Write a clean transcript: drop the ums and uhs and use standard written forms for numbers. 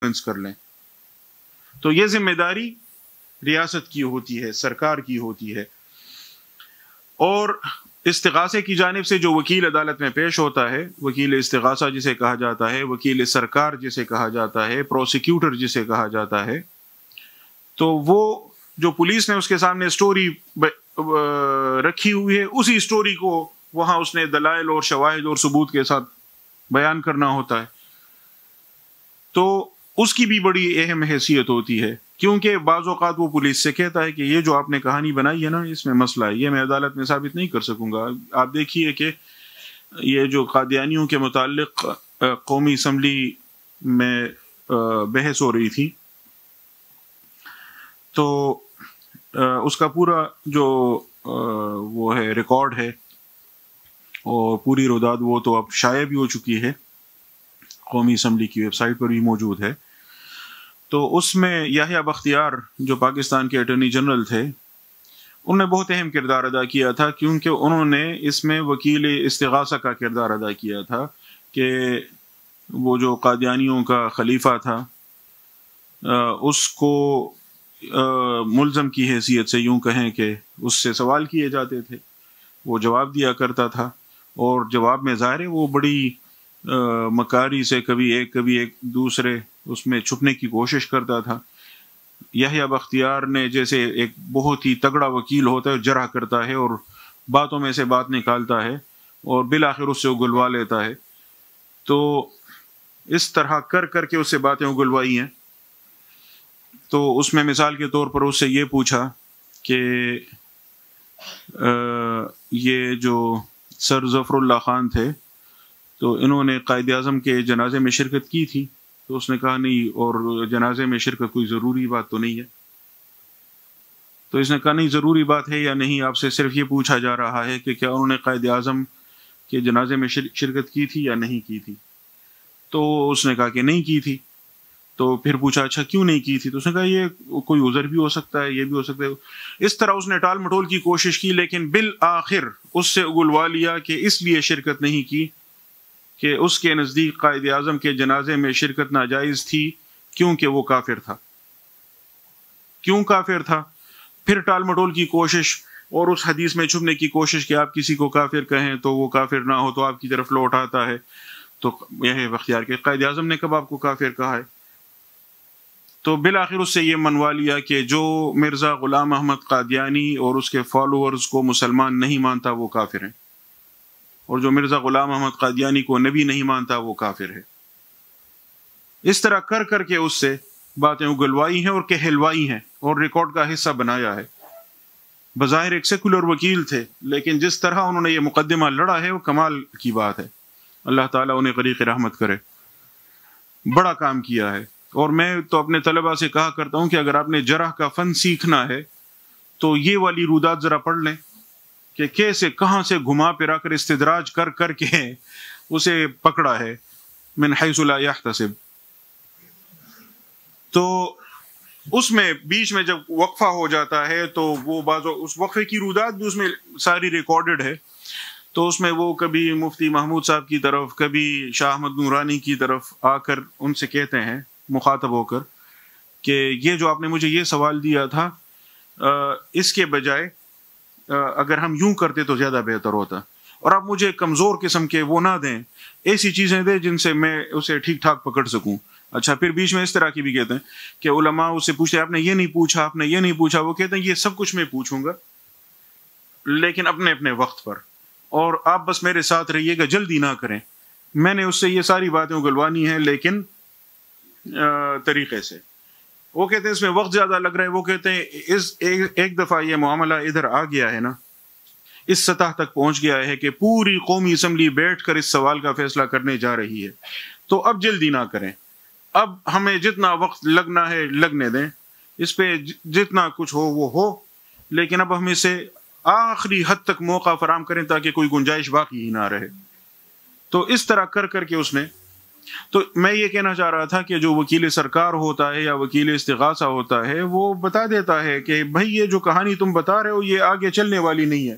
Defence کر لیں. تو یہ ذمہ داری ریاست کی ہوتی ہے، سرکار کی ہوتی ہے. اور استغاثے کی جانب سے جو وکیل عدالت میں پیش ہوتا ہے، وکیل استغاثہ جسے کہا جاتا ہے، وکیل سرکار جسے کہا جاتا ہے، پروسیکیوٹر جسے کہا جاتا ہے، تو وہ جو پولیس نے اس کے سامنے سٹوری رکھی ہوئی ہے، اسی سٹوری کو وہاں اس نے دلائل اور شواہد اور ثبوت کے ساتھ بیان کرنا ہوتا ہے. تو اس کی بھی بڑی اہم حیثیت ہوتی ہے، کیونکہ بعض اوقات وہ پولیس سے کہتا ہے کہ یہ جو آپ نے کہانی بنائی ہے نا، اس میں مسئلہ ہے، یہ میں عدالت میں ثابت نہیں کر سکوں گا. آپ دیکھیے کہ یہ جو قادیانیوں کے متعلق قومی اسمبلی میں بحث ہو رہی تھی، تو اس کا پورا جو وہ ہے ریکارڈ ہے اور پوری روداد وہ تو اب شائع بھی ہو چکی ہے، قومی اسمبلی کی ویب سائٹ پر بھی موجود ہے. تو اس میں یحییٰ بختیار جو پاکستان کے اٹارنی جنرل تھے، انہوں نے بہت اہم کردار ادا کیا تھا، کیونکہ انہوں نے اس میں وکیل استغاثہ کا کردار ادا کیا تھا کہ وہ جو قادیانیوں کا خلیفہ تھا اس کو ملزم کی حیثیت سے، یوں کہیں کہ اس سے سوال کیے جاتے تھے، وہ جواب دیا کرتا تھا، اور جواب میں ظاہر ہے وہ بڑی مکاری سے کبھی ایک دوسرے اس میں چھپنے کی کوشش کرتا تھا. یحییٰ بختیار نے جیسے ایک بہت ہی تگڑا وکیل ہوتا ہے، جرح کرتا ہے اور باتوں میں سے بات نکالتا ہے اور بالآخر اس سے اگلوا لیتا ہے. تو اس طرح کر کے اس سے باتیں اگلوائی ہیں. تو اس میں مثال کے طور پر اس سے یہ پوچھا کہ یہ جو سر ظفر اللہ خان تھے، تو انہوں نے قائد اعظم کے جنازے میں شرکت کی تھی. تو اس نے کہا نہیں، اور جنازے میں شرکت کوئی ضروری بات تو نہیں ہے. تو اس نے کہا نہیں، ضروری بات ہے یا نہیں، آپ سے صرف یہ پوچھا جا رہا ہے کہ کیا انہوں نے قائد اعظم کے جنازے میں شرکت کی تھی یا نہیں کی تھی. تو اس نے کہا کہ نہیں کی تھی. تو پھر پوچھا اچھا کیوں نہیں کی تھی. تو اس نے کہا یہ کوئی عذر بھی ہو سکتا ہے، یہ بھی ہو سکتا ہے. اس طرح اس نے ٹال مٹول کی کوشش کی، لیکن بالآخر اس سے اگلوا لیا کہ اس لیے شرکت نہیں کی کہ اس کے نزدیک قائد اعظم کے جنازے میں شرکت ناجائز تھی، کیونکہ وہ کافر تھا. کیوں کافر تھا؟ پھر ٹال مٹول کی کوشش اور اس حدیث میں چھپنے کی کوشش کہ آپ کسی کو کافر کہیں تو وہ کافر نہ ہو تو آپ کی طرف لوٹ آتا ہے. تو یہ بختیار کے قائد اعظم نے کب آپ کو کافر کہا ہے؟ تو بالآخر اس سے یہ منوا لیا کہ جو مرزا غلام احمد قادیانی اور اس کے فالوورز کو مسلمان نہیں مانتا وہ کافر ہیں، اور جو مرزا غلام احمد قادیانی کو نبی نہیں مانتا وہ کافر ہے. اس طرح کر کے اس سے باتیں اگلوائی ہیں اور کہلوائی ہیں اور ریکارڈ کا حصہ بنایا ہے. بظاہر ایک سیکولر وکیل تھے، لیکن جس طرح انہوں نے یہ مقدمہ لڑا ہے وہ کمال کی بات ہے. اللہ تعالیٰ انہیں غریق رحمت کرے. بڑا کام کیا ہے. اور میں تو اپنے طلباء سے کہا کرتا ہوں کہ اگر آپ نے جرح کا فن سیکھنا ہے تو یہ والی رودات ذرا پڑھ لیں کہ کیسے کہاں سے گھما پھرا کر استدراج کر کے اسے پکڑا ہے، من حیث لا یحتسب. تو اس میں بیچ میں جب وقفہ ہو جاتا ہے تو وہ اس وقفے کی رودات بھی اس میں ساری ریکارڈڈ ہے. تو اس میں وہ کبھی مفتی محمود صاحب کی طرف، کبھی شاہ احمد نورانی کی طرف آ کر ان سے کہتے ہیں مخاطب ہو کر کہ یہ جو آپ نے مجھے یہ سوال دیا تھا، اس کے بجائے اگر ہم یوں کرتے تو زیادہ بہتر ہوتا، اور آپ مجھے کمزور قسم کے وہ نہ دیں، ایسی چیزیں دیں جن سے میں اسے ٹھیک ٹھاک پکڑ سکوں. اچھا پھر بیچ میں اس طرح کی بھی کہتے ہیں کہ علماء اس سے پوچھتے ہیں آپ نے یہ نہیں پوچھا، آپ نے یہ نہیں پوچھا. وہ کہتے ہیں یہ سب کچھ میں پوچھوں گا لیکن اپنے اپنے وقت پر، اور آپ بس میرے ساتھ رہیے گا، جلدی نہ کریں. میں نے اس سے یہ ساری باتیں اگلوانی ہیں لیکن طریقے سے. وہ کہتے ہیں اس میں وقت زیادہ لگ رہا ہے. وہ کہتے ہیں ایک دفعہ یہ معاملہ ادھر آ گیا ہے نا، اس سطح تک پہنچ گیا ہے کہ پوری قومی اسمبلی بیٹھ کر اس سوال کا فیصلہ کرنے جا رہی ہے، تو اب جلدی نہ کریں. اب ہمیں جتنا وقت لگنا ہے لگنے دیں، اس پہ جتنا کچھ ہو وہ ہو، لیکن اب ہم اسے آخری حد تک موقع فراہم کریں تاکہ کوئی گنجائش باقی ہی نہ رہے. تو اس طرح کر کے اس نے، تو میں یہ کہنا چاہ رہا تھا کہ جو وکیل سرکار ہوتا ہے یا وکیل استغاثہ ہوتا ہے وہ بتا دیتا ہے کہ بھائی یہ جو کہانی تم بتا رہے ہو یہ آگے چلنے والی نہیں ہے.